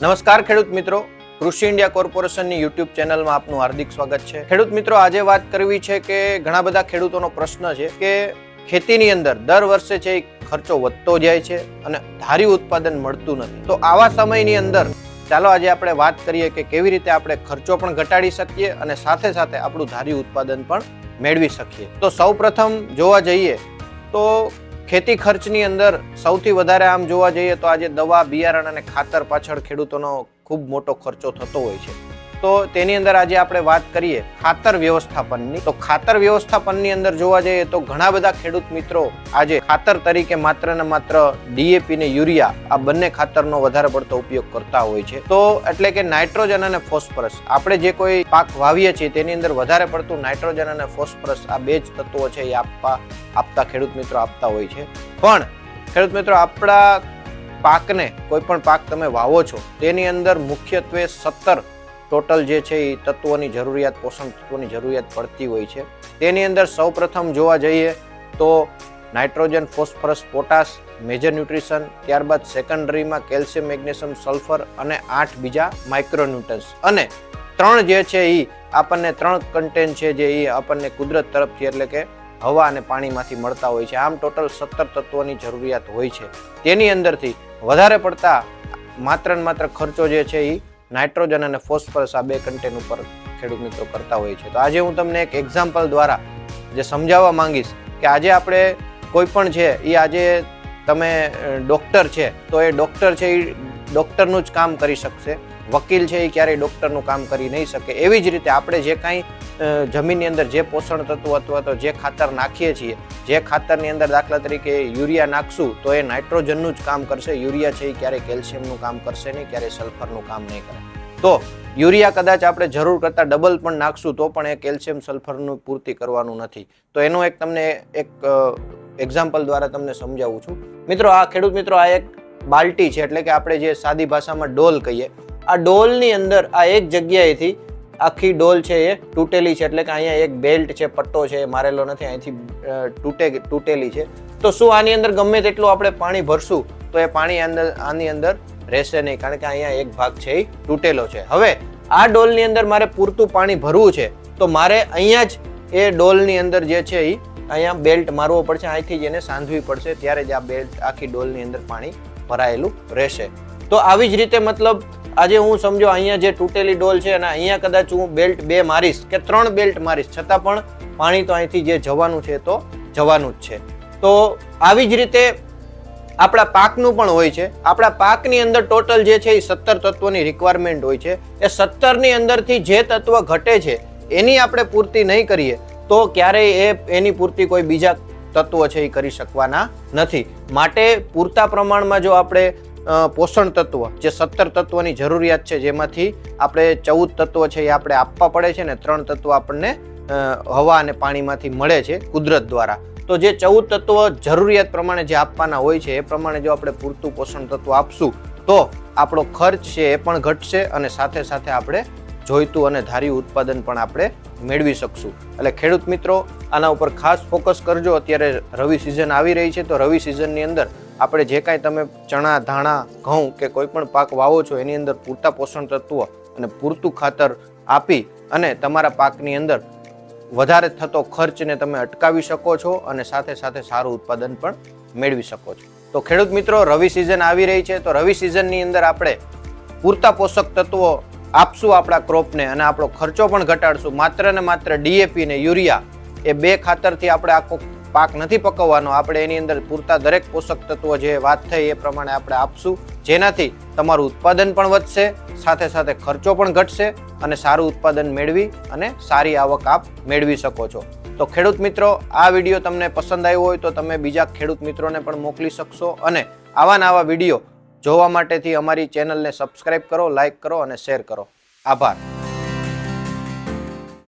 નમસ્કાર ખેડૂત મિત્રો, કૃષિ ઇન્ડિયા કોર્પોરેશનની યુટ્યુબ ચેનલમાં આપનું હાર્દિક સ્વાગત છે। ખેડૂત મિત્રો, આજે વાત કરવી છે કે ઘણા બધા ખેડૂતોનો પ્રશ્ન છે કે ખેતીની અંદર દર વર્ષે છે ખર્ચો વધતો જાય છે અને ધાર્યું ઉત્પાદન મળતું નથી। તો આવા સમયની અંદર ચાલો આજે આપણે વાત કરીએ કે કેવી રીતે આપણે ખર્ચો પણ ઘટાડી શકીએ અને સાથે સાથે આપણું ધાર્યું ઉત્પાદન પણ મેળવી શકીએ। તો સૌપ્રથમ જોવા જઈએ તો ખેતી ખર્ચની અંદર સૌથી વધારે આમ જોવા જઈએ તો આજે દવા, બિયારણ અને ખાતર પાછળ ખેડૂતોનો ખૂબ મોટો ખર્ચો થતો હોય છે। તો તેની અંદર આજે આપણે વાત કરીએ ખાતર વ્યવસ્થાપનની। તો ખાતર વ્યવસ્થાપનની અંદર જોવા જઈએ તો ઘણા બધા ખેડૂત મિત્રો આજે ખાતર તરીકે માત્ર ને માત્ર ડીએપી ને યુરિયા આ બંને ખાતરનો વધારે પડતો ઉપયોગ કરતા હોય છે। તો એટલે કે નાઇટ્રોજન અને ફોસ્ફરસ આપણે જે કોઈ પાક વાવીએ છીએ તેની અંદર વધારે પડતું નાઇટ્રોજન અને ફોસ્ફરસ આ બે જ તત્વો છે એ આપતા ખેડૂત મિત્રો આપતા હોય છે। પણ ખેડૂત મિત્રો, આપણા પાકને કોઈ પણ પાક તમે વાવો છો તેની અંદર મુખ્યત્વે 17 ટોટલ જે છે એ તત્વોની જરૂરિયાત, પોષણ તત્વોની જરૂરિયાત પડતી હોય છે। તેની અંદર સૌપ્રથમ જોવા જઈએ તો nitrogen, phosphorus, potash major nutrition, ત્યારબાદ સેકન્ડરીમાં કેલ્શિયમ, મેગ્નેશિયમ, સલ્ફર અને 8 બીજા માઇક્રોન્યુટ્રન્સ અને 3 જે છે એ આપણને 3 કન્ટેન્ટ છે જે એ આપણને કુદરત તરફથી એટલે કે હવા અને પાણીમાંથી મળતા હોય છે। આમ ટોટલ 17 તત્વોની જરૂરિયાત હોય છે। તેની અંદરથી વધારે પડતા માત્ર ને માત્ર ખર્ચો જે છે એ નાઇટ્રોજન અને ફોસ્ફરસ આ બે કન્ટેન્ટ ઉપર ખેડૂત મિત્રો કરતા હોય છે। તો આજે હું તમને એક એક્ઝામ્પલ દ્વારા જે સમજાવવા માંગીશ કે આજે આપણે કોઈ પણ છે એ આજે તમે ડૉક્ટર છે તો એ ડૉક્ટર છે એ ડૉક્ટરનું જ કામ કરી શકશે, વકીલ છે એ ક્યારેય ડૉક્ટરનું કામ કરી નહીં શકે। એવી જ રીતે આપણે જે કાંઈ જમીનની અંદર જે પોષણ તત્વ અથવા તો જે ખાતર નાખીએ છીએ, જે ખાતરની અંદર દાખલા તરીકે યુરિયા નાખશું તો એ નાઇટ્રોજનનું જ કામ કરશે, યુરિયા છે એ ક્યારેય કેલ્શિયમનું કામ કરશે નહીં, ક્યારેય સલ્ફરનું કામ નહીં કરે। તો યુરિયા કદાચ આપણે જરૂર કરતાં ડબલ પણ નાખશું તો પણ એ કેલ્શિયમ, સલ્ફરનું પૂર્તિ કરવાનું નથી। તો એનું એક તમને એક એક્ઝામ્પલ દ્વારા તમને સમજાવું છું। મિત્રો, આ ખેડૂત મિત્રો આ એક બાલ્ટી છે એટલે કે આપણે જે સાદી ભાષામાં ડોલ કહીએ, આ ડોલની અંદર આ એક જગ્યાએથી આખી ડોલ છે એ તૂટેલી છે એટલે કે અહીંયા એક બેલ્ટ છે, પટ્ટો છે એ મારેલો નથી, અહીંથી તૂટેલી છે। તો શું આની અંદર ગમે તેટલું આપણે પાણી ભરશું તો એ પાણી આની અંદર રહેશે નહીં, કારણ કે અહીંયા એક ભાગ છે એ તૂટેલો છે। હવે આ ડોલની અંદર મારે પૂરતું પાણી ભરવું છે તો મારે અહીંયા જ એ ડોલની અંદર જે છે એ અહીંયા બેલ્ટ મારવો પડશે, અહીંથી જ એને સાંધવી પડશે, ત્યારે જ આ બેલ્ટ આખી ડોલની અંદર પાણી ભરાયેલું રહેશે। તો આવી જ રીતે મતલબ આજે હું સમજો અહીંયા જે તૂટેલી ડોલ છે અને અહીંયા કદાચ હું બેલ્ટ 2 મારીશ કે 3 બેલ્ટ મારીશ છતાં પણ પાણી તો અહીંથી જે જવાનું છે તો જવાનું જ છે। તો આવી જ રીતે આપણા પાકનું પણ હોય છે। આપણા પાકની અંદર ટોટલ જે છે એ 17 તત્વોની રિક્વાયરમેન્ટ હોય છે। એ 17ની અંદરથી જે તત્વ ઘટે છે એની આપણે પૂર્તિ નહીં કરીએ તો ક્યારેય એની પૂર્તિ કોઈ બીજા તત્વો છે એ કરી શકવાના નથી। માટે પૂરતા પ્રમાણમાં જો આપણે પોષણ તત્વ જે 17 તત્વોની જરૂરિયાત છે જેમાંથી આપણે 14 તત્વ છે એ આપણે આપવા પડે છે ને 3 તત્વ આપણને હવા અને પાણીમાંથી મળે છે કુદરત દ્વારા। તો જે 14 તત્વો જરૂરિયાત પ્રમાણે જે આપવાના હોય છે એ પ્રમાણે જો આપણે પૂરતું પોષણ તત્વ આપશું તો આપણો ખર્ચ છે એ પણ ઘટશે અને સાથે સાથે આપણે જોઈતું અને ધાર્યું ઉત્પાદન પણ આપણે મેળવી શકશું। એટલે ખેડૂત મિત્રો, આના ઉપર ખાસ ફોકસ કરજો। અત્યારે રવિ સિઝન આવી રહી છે તો રવિ સિઝનની અંદર આપણે જે કાંઈ તમે ચણા, ધાણા, ઘઉં કે કોઈ પણ પાક વાવો છો એની અંદર પૂરતા પોષણ તત્વો અને પૂરતું ખાતર આપી અને તમારા પાકની અંદર વધારે થતો ખર્ચને તમે અટકાવી શકો છો અને સાથે સાથે સારું ઉત્પાદન પણ મેળવી શકો છો। તો ખેડૂત મિત્રો, રવિ સિઝન આવી રહી છે તો રવિ સિઝનની અંદર આપણે પૂરતા પોષક તત્વો આપશું આપણા ક્રોપને અને આપણો ખર્ચો પણ ઘટાડશું। માત્ર ને માત્ર ડીએપી ને યુરિયા એ 2 ખાતરથી આપણે આખો પાક નથી પકવવાનો, આપણે એની અંદર પૂરતા દરેક પોષક તત્વો જે વાત થઈ એ પ્રમાણે આપણે આપશું, જેનાથી તમારું ઉત્પાદન પણ વધશે, સાથે સાથે ખર્ચો પણ ઘટશે અને સારું ઉત્પાદન મેળવી અને સારી આવક આપ મેળવી શકો છો। તો ખેડૂત મિત્રો, આ વિડીયો તમને પસંદ આવ્યો હોય તો તમે બીજા ખેડૂત મિત્રોને પણ મોકલી શકશો અને આવા નવા વિડીયો જોવા માટેથી અમારી ચેનલને સબસ્ક્રાઇબ કરો, લાઇક કરો અને શેર કરો। આભાર।